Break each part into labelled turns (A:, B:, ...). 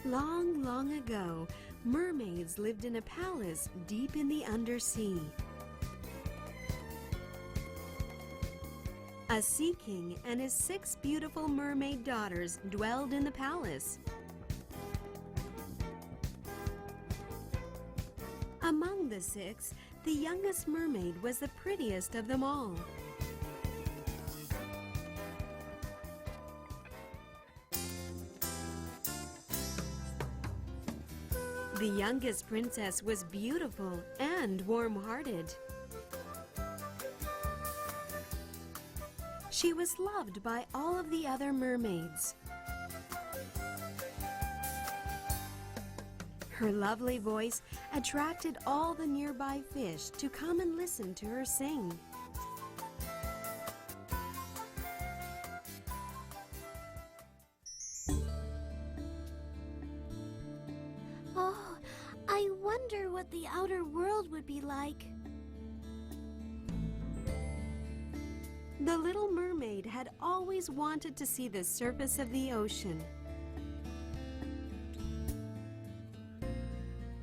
A: Long, long ago, mermaids lived in a palace deep in the undersea. A sea king and his 6 beautiful mermaid daughters dwelled in the palace. Among the 6, the youngest mermaid was the prettiest of them all. The youngest princess was beautiful and warm-hearted. She was loved by all of the other mermaids. Her lovely voice attracted all the nearby fish to come and listen to her sing.
B: Oh, I wonder what the outer world would be like.
A: The little mermaid had always wanted to see the surface of the ocean.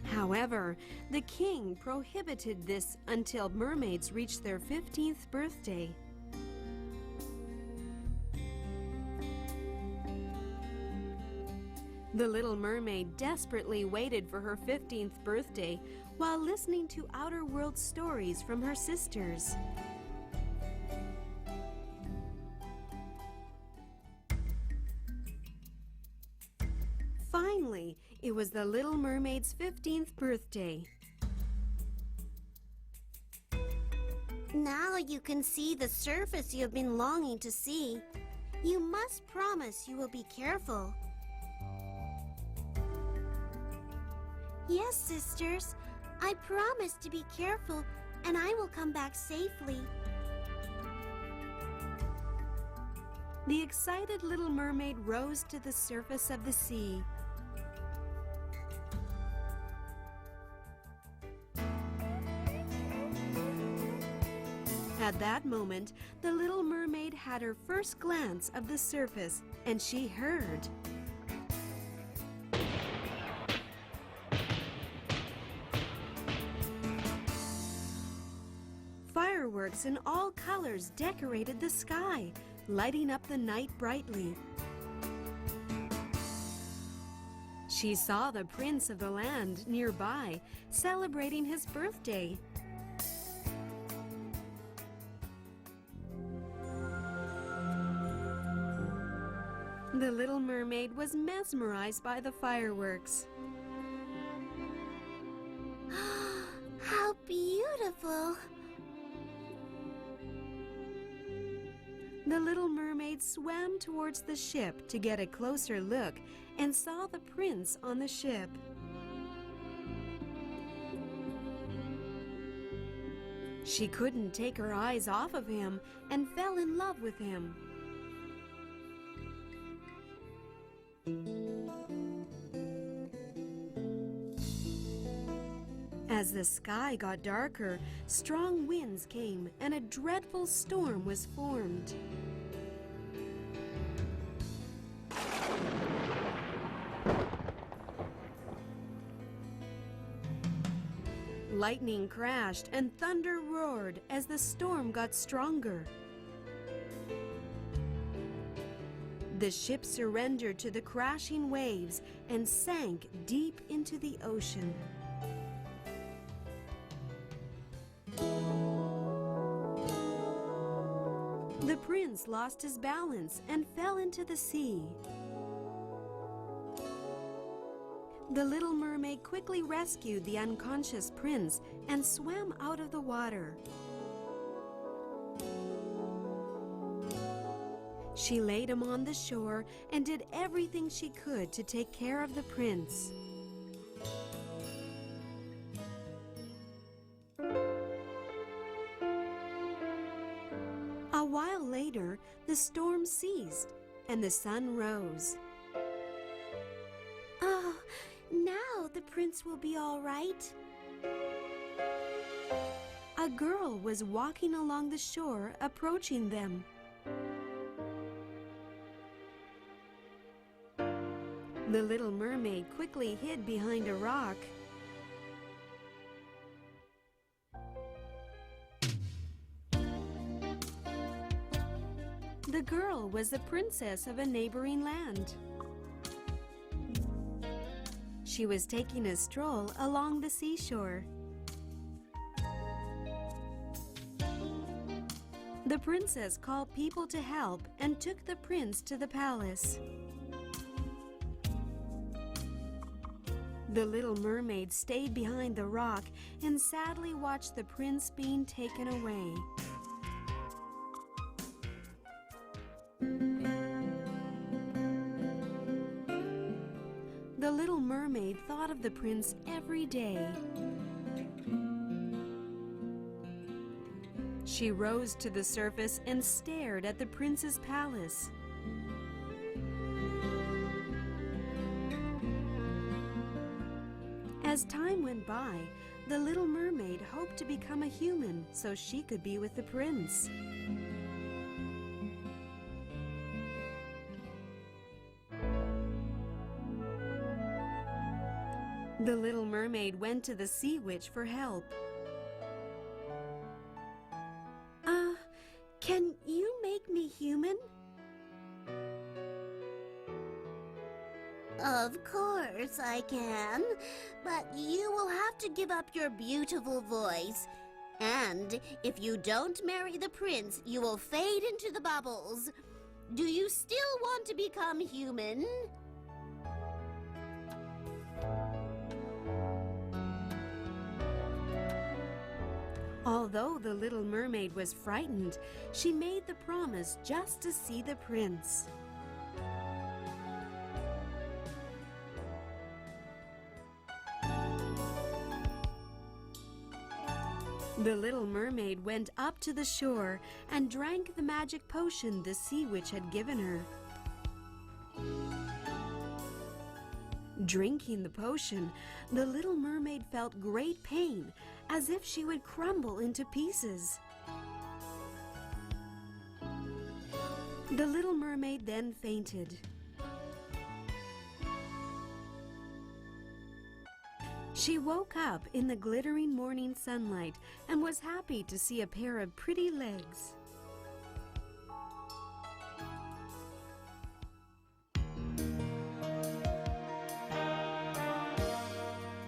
A: However, the king prohibited this until mermaids reached their 15th birthday. The little mermaid desperately waited for her 15th birthday while listening to outer world stories from her sisters. Finally, it was the little mermaid's 15th birthday.
B: Now you can see the surface you have been longing to see. You must promise you will be careful. Yes, sisters. I promise to be careful, and I will come back safely.
A: The excited little mermaid rose to the surface of the sea. At that moment, the little mermaid had her first glance of the surface, and she heard. Fireworks in all colors decorated the sky, lighting up the night brightly. She saw the prince of the land nearby, celebrating his birthday. The little mermaid was mesmerized by the fireworks.
B: How beautiful!
A: The little mermaid swam towards the ship to get a closer look and saw the prince on the ship. She couldn't take her eyes off of him and fell in love with him. As the sky got darker, strong winds came and a dreadful storm was formed. Lightning crashed and thunder roared as the storm got stronger. The ship surrendered to the crashing waves and sank deep into the ocean. The prince lost his balance and fell into the sea. The little mermaid quickly rescued the unconscious prince and swam out of the water. She laid him on the shore and did everything she could to take care of the prince. A while later, the storm ceased and the sun rose.
B: Oh, now the prince will be all right.
A: A girl was walking along the shore, approaching them. The little mermaid quickly hid behind a rock. The girl was the princess of a neighboring land. She was taking a stroll along the seashore. The princess called people to help and took the prince to the palace. The little mermaid stayed behind the rock and sadly watched the prince being taken away. The little mermaid thought of the prince every day. She rose to the surface and stared at the prince's palace. As time went by, the little mermaid hoped to become a human so she could be with the prince. The little mermaid went to the sea witch for help. Can you make me human?
B: Of course I can, but you will have to give up your beautiful voice. And if you don't marry the prince, you will fade into the bubbles. Do you still want to become human?
A: Although the little mermaid was frightened, she made the promise just to see the prince. The little mermaid went up to the shore and drank the magic potion the sea witch had given her. Drinking the potion, the little mermaid felt great pain, as if she would crumble into pieces. The little mermaid then fainted. She woke up in the glittering morning sunlight and was happy to see a pair of pretty legs.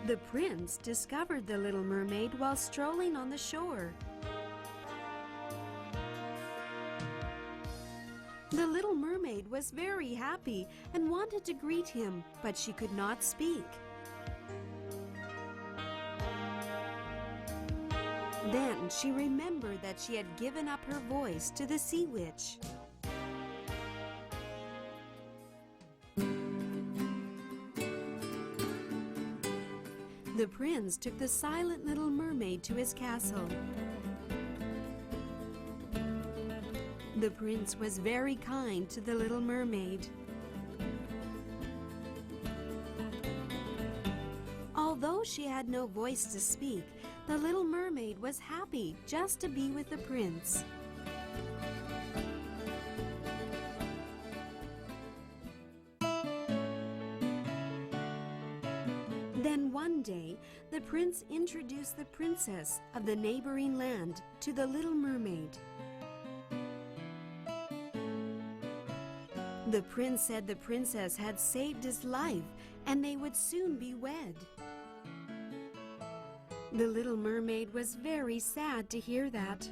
A: The prince discovered the little mermaid while strolling on the shore. The little mermaid was very happy and wanted to greet him, but she could not speak. Then she remembered that she had given up her voice to the sea witch. The prince took the silent little mermaid to his castle. The prince was very kind to the little mermaid. Although she had no voice to speak, the little mermaid was happy just to be with the prince. Then one day, the prince introduced the princess of the neighboring land to the little mermaid. The prince said the princess had saved his life and they would soon be wed. The little mermaid was very sad to hear that.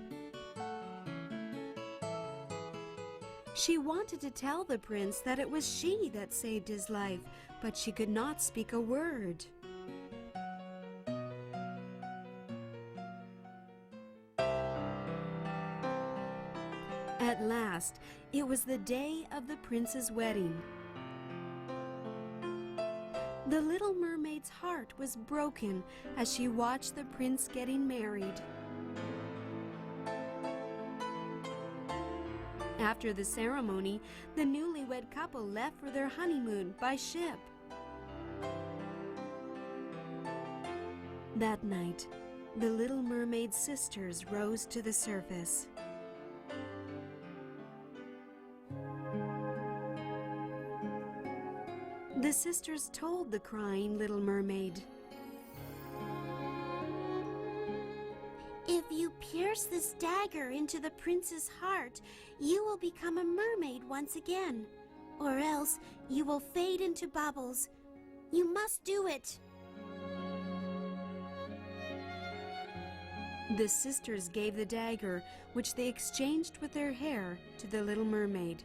A: She wanted to tell the prince that it was she that saved his life, but she could not speak a word. At last, it was the day of the prince's wedding. The little mermaid's heart was broken as she watched the prince getting married. After the ceremony, the newlywed couple left for their honeymoon by ship. That night, the little mermaid's sisters rose to the surface. The sisters told the crying little mermaid.
B: If you pierce this dagger into the prince's heart, you will become a mermaid once again. Or else you will fade into bubbles. You must do it.
A: The sisters gave the dagger, which they exchanged with their hair, to the little mermaid.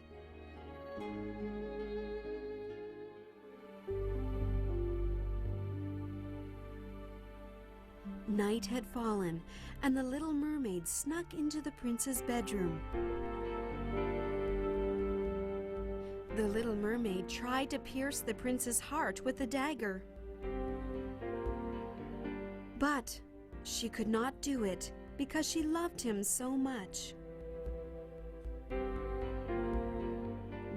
A: Night had fallen, and the little mermaid snuck into the prince's bedroom. The little mermaid tried to pierce the prince's heart with the dagger. But she could not do it because she loved him so much.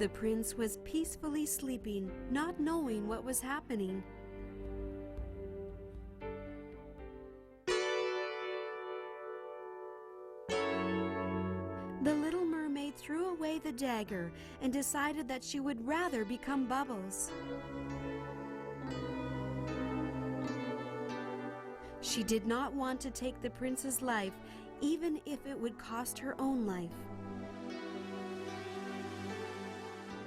A: The prince was peacefully sleeping, not knowing what was happening. The little mermaid threw away the dagger and decided that she would rather become Bubbles. She did not want to take the prince's life, even if it would cost her own life.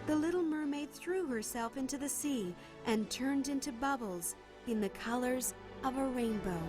A: The little mermaid threw herself into the sea and turned into bubbles in the colors of a rainbow.